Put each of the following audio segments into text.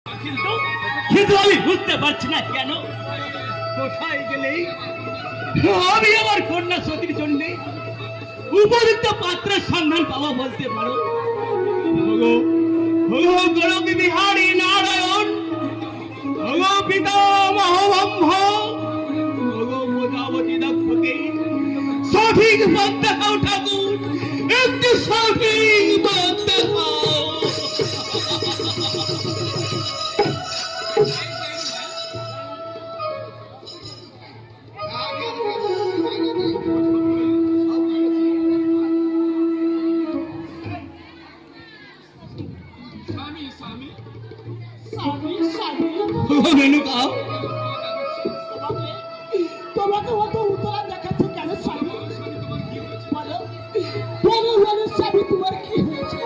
কিন্তু কিন্তু আমি বুঝতে পারছি না কেন কোথায় গেলেই আমি আমার কন্যা সতীর জন্য উপযুক্ত পাত্রের সন্ধান পাবো বলতে পারো। গোলক বিহারী নারায়ণ, পিতামহ ব্রহ্ম, প্রজাপতি দক্ষকে সঠিক পথ দেখাও ঠাকুর, একটু সঠিক পথ দেখাও। তোমাকে অত উতলা দেখাচ্ছে কেন স্বামী? বলো বলো বলো স্বামী, তোমার কি হয়েছে?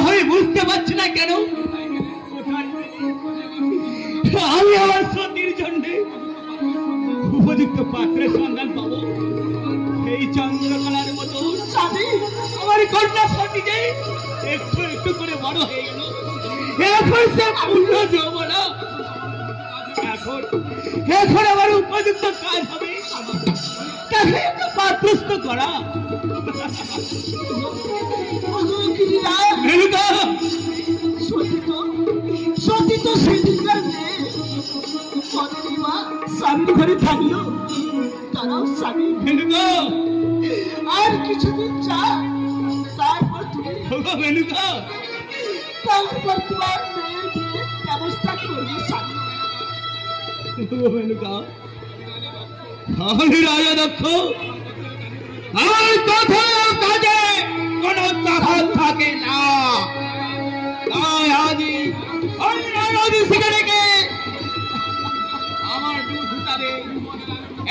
আমি বুঝতে পারছি না কেন আমি আমার সতীর জন্য উপযুক্ত পাত্রের সন্ধান পাবো। এই চন্দ্রকলার মতো স্বামী, আমার কন্যা সতীকে একটু একটু করে বড় হয়ে গেল, এখন সে পূর্ণ যৌবনা। এখন এখন আমার উপযুক্ত কাজ হবে তাকে একটা পাত্রস্থ করা। সতী তো সেদিনকার মেয়ে, স্বামীর ঘরে থাকলো, তারাও স্বামী। আর কিছুদিন যা, তারপর তুমি তারপর তোমার মেয়ের বিয়ে ব্যবস্থা করবে স্বামী। আমি রাজা দক্ষ, আমার কথা কাজে কোনো তফাৎ থাকে না। তাই আজই অন্য নদী থেকে রেখে আমার দুধ উঠাবে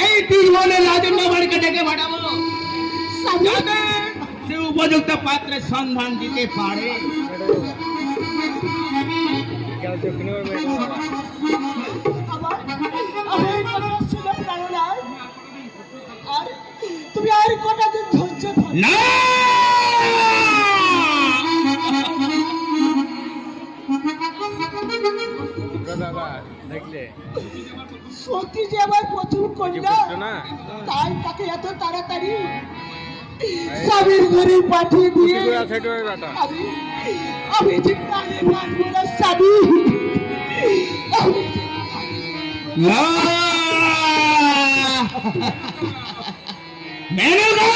এই তিরবনের রাজন্য বাড়িকে ডেকে পাঠাবো, যাতে সে উপযুক্ত পাত্রের সন্ধান দিতে পারে। আর তুমি আর কটা দিন ধৈর্য ধরো না। সত্যি যে আমার প্রচুর কন্যা, তাই তাকে এত তাড়াতাড়ি স্বামীর ঘরে পাঠিয়ে দিয়ে আমি যে প্রাণে বাঁচবো না স্বামী। মেনকা